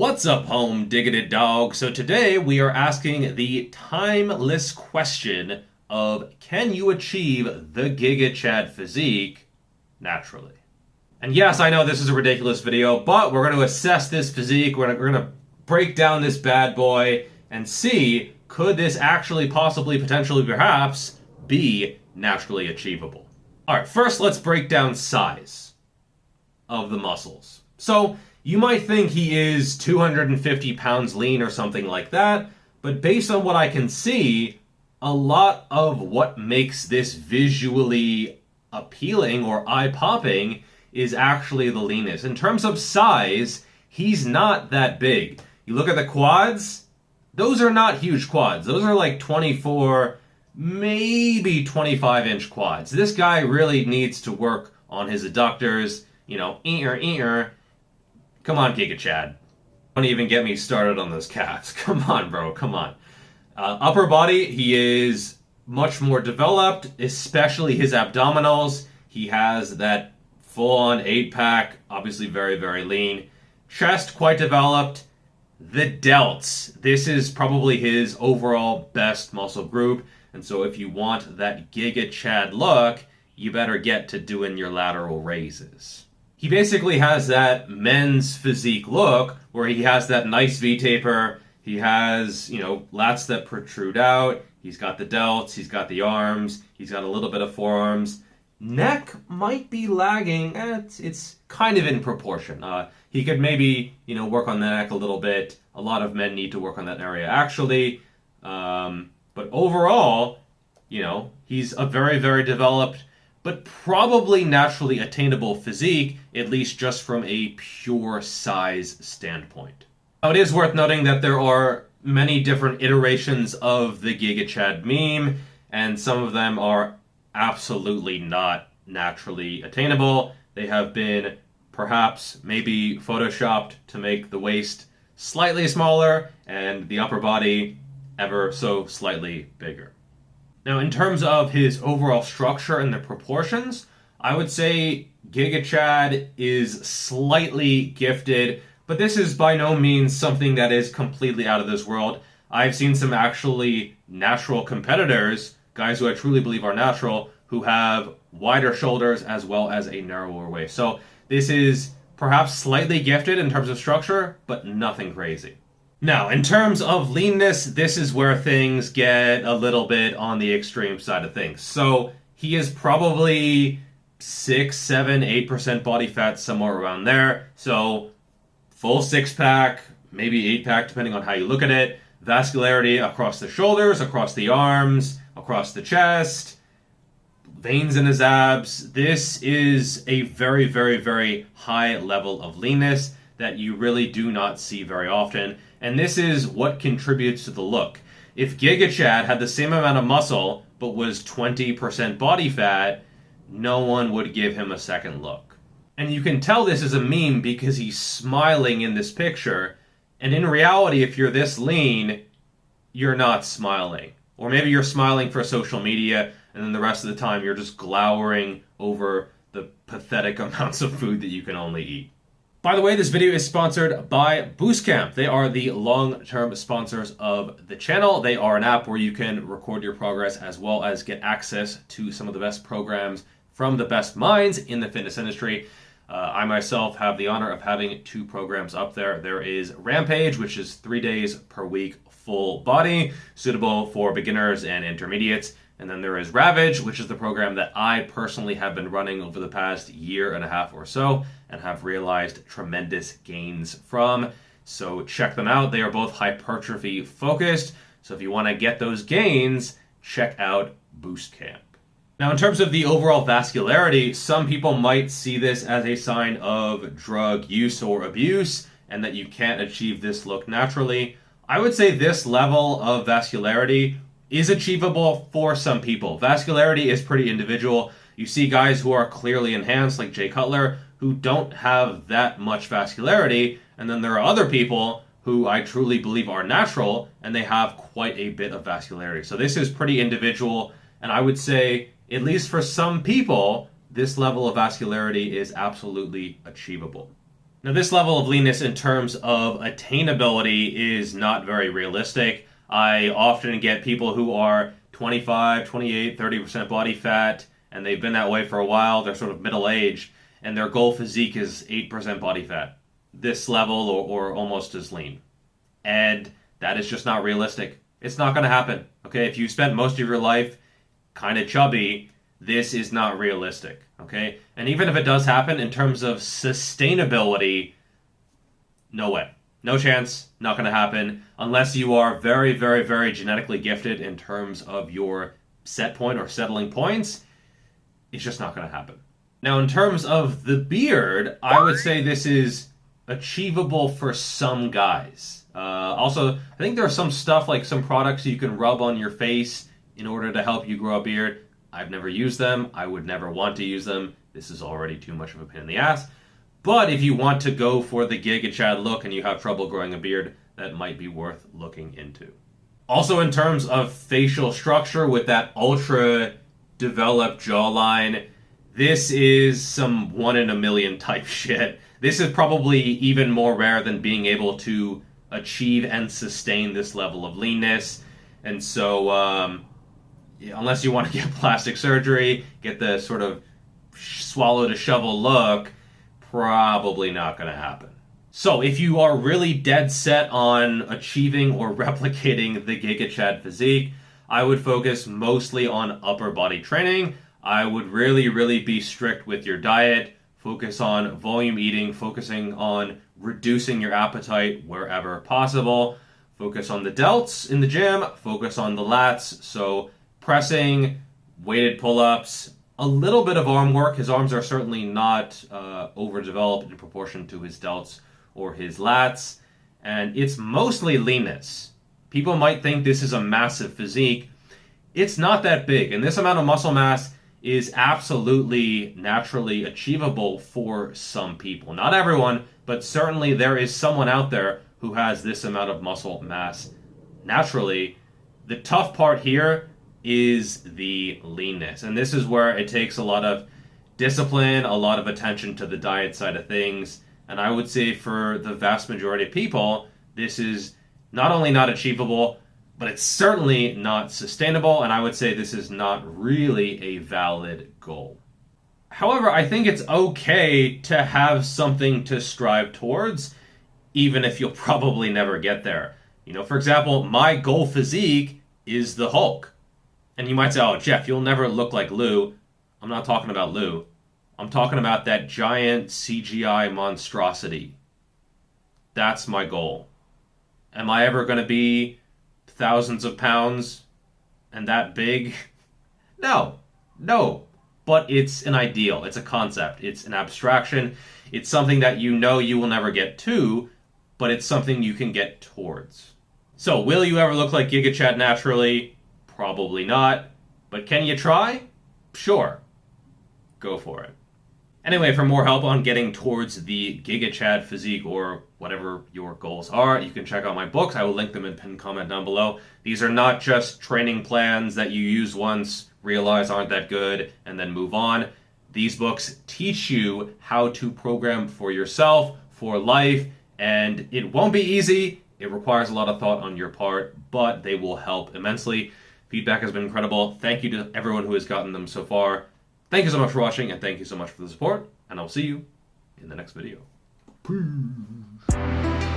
What's up, home diggity dog? So today we are asking the timeless question of, can you achieve the Giga Chad physique naturally? And yes, I know this is a ridiculous video, but we're going to assess this physique. We're going to break down this bad boy and see, could this actually possibly, potentially, perhaps be naturally achievable? All right, first let's break down size of the muscles. So you might think he is 250 pounds lean or something like that, but based on what I can see, a lot of what makes this visually appealing or eye-popping is actually the leanness. In terms of size, he's not that big. You look at the quads, those are not huge quads. Those are like 24, maybe 25-inch quads. This guy really needs to work on his adductors, Come on, Giga Chad. Don't even get me started on those calves. Come on, bro. Come on. Upper body, he is much more developed, especially his abdominals. He has that full-on 8-pack, obviously very, very lean. Chest, quite developed. The delts. This is probably his overall best muscle group. And so if you want that Giga Chad look, you better get to doing your lateral raises. He basically has that men's physique look where he has that nice V-taper. He has, lats that protrude out. He's got the delts. He's got the arms. He's got a little bit of forearms. Neck might be lagging. It's kind of in proportion. He could maybe, work on the neck a little bit. A lot of men need to work on that area actually. But overall, he's a very, very developed, but probably naturally attainable physique, at least just from a pure size standpoint. Now, it is worth noting that there are many different iterations of the Giga Chad meme, and some of them are absolutely not naturally attainable. They have been perhaps maybe photoshopped to make the waist slightly smaller and the upper body ever so slightly bigger. Now, in terms of his overall structure and the proportions, I would say Giga Chad is slightly gifted, but this is by no means something that is completely out of this world. I've seen some actually natural competitors, guys who I truly believe are natural, who have wider shoulders as well as a narrower waist. So this is perhaps slightly gifted in terms of structure, but nothing crazy. Now, in terms of leanness, this is where things get a little bit on the extreme side of things. So he is probably 6, 7, 8% body fat, somewhere around there. So full 6-pack, maybe 8-pack, depending on how you look at it. Vascularity across the shoulders, across the arms, across the chest, veins in his abs. This is a very, very, very high level of leanness that you really do not see very often. And this is what contributes to the look. If Giga Chad had the same amount of muscle, but was 20% body fat, no one would give him a second look. And you can tell this is a meme because he's smiling in this picture. And in reality, if you're this lean, you're not smiling. Or maybe you're smiling for social media, and then the rest of the time you're just glowering over the pathetic amounts of food that you can only eat. By the way, this video is sponsored by Boostcamp. They are the long-term sponsors of the channel. They are an app where you can record your progress as well as get access to some of the best programs from the best minds in the fitness industry. I myself have the honor of having 2 programs up there. There is Rampage, which is 3 days per week, full body, suitable for beginners and intermediates. And then there is Ravage, which is the program that I personally have been running over the past year and a half or so and have realized tremendous gains from. So check them out. They are both hypertrophy focused. So if you want to get those gains, check out Boostcamp. Now, in terms of the overall vascularity, some people might see this as a sign of drug use or abuse and that you can't achieve this look naturally. I would say this level of vascularity is achievable for some people. Vascularity is pretty individual. You see guys who are clearly enhanced, like Jay Cutler, who don't have that much vascularity, and then there are other people who I truly believe are natural, and they have quite a bit of vascularity. So this is pretty individual, and I would say, at least for some people, this level of vascularity is absolutely achievable. Now, this level of leanness in terms of attainability is not very realistic. I often get people who are 25, 28, 30% body fat, and they've been that way for a while. They're sort of middle-aged, and their goal physique is 8% body fat. This level or almost as lean. And that is just not realistic. It's not going to happen. Okay, if you spent most of your life kind of chubby, this is not realistic. Okay, and even if it does happen in terms of sustainability, no way. No chance, not going to happen, unless you are very, very, very genetically gifted in terms of your set point or settling points. It's just not going to happen. Now, in terms of the beard, I would say this is achievable for some guys. Also, I think there's some stuff like some products you can rub on your face in order to help you grow a beard. I've never used them. I would never want to use them. This is already too much of a pain in the ass. But if you want to go for the Giga Chad look and you have trouble growing a beard, that might be worth looking into. Also, in terms of facial structure with that ultra developed jawline, this is some 1 in a million type shit. This is probably even more rare than being able to achieve and sustain this level of leanness. And so, unless you want to get plastic surgery, get the sort of swallow to shovel look, probably not going to happen. So if you are really dead set on achieving or replicating the Giga Chad physique, I would focus mostly on upper body training. I would really be strict with your diet, focus on volume eating, focusing on reducing your appetite wherever possible, focus on the delts in the gym, focus on the lats, so pressing, weighted pull-ups, a little bit of arm work. His arms are certainly not overdeveloped in proportion to his delts or his lats, and it's mostly leanness. People might think this is a massive physique. It's not that big, and this amount of muscle mass is absolutely naturally achievable for some people. Not everyone, but certainly there is someone out there who has this amount of muscle mass naturally. The tough part here is the leanness, and this is where it takes a lot of discipline, a lot of attention to the diet side of things, and I would say for the vast majority of people, this is not only not achievable, but it's certainly not sustainable, and I would say this is not really a valid goal. However, I think it's okay to have something to strive towards, even if you'll probably never get there. You know, for example, my goal physique is the Hulk. And you might say, oh, Geoff, you'll never look like Lou. I'm not talking about Lou. I'm talking about that giant CGI monstrosity. That's my goal. Am I ever going to be thousands of pounds and that big? No. But it's an ideal. It's a concept. It's an abstraction. It's something that you know you will never get to, but it's something you can get towards. So, will you ever look like Giga Chad naturally? Probably not. But can you try? Sure. Go for it. Anyway, for more help on getting towards the Giga Chad physique or whatever your goals are, you can check out my books. I will link them in pinned comment down below. These are not just training plans that you use once, realize aren't that good, and then move on. These books teach you how to program for yourself, for life, and it won't be easy. It requires a lot of thought on your part, but they will help immensely. Feedback has been incredible. Thank you to everyone who has gotten them so far. Thank you so much for watching, and thank you so much for the support, and I'll see you in the next video. Peace.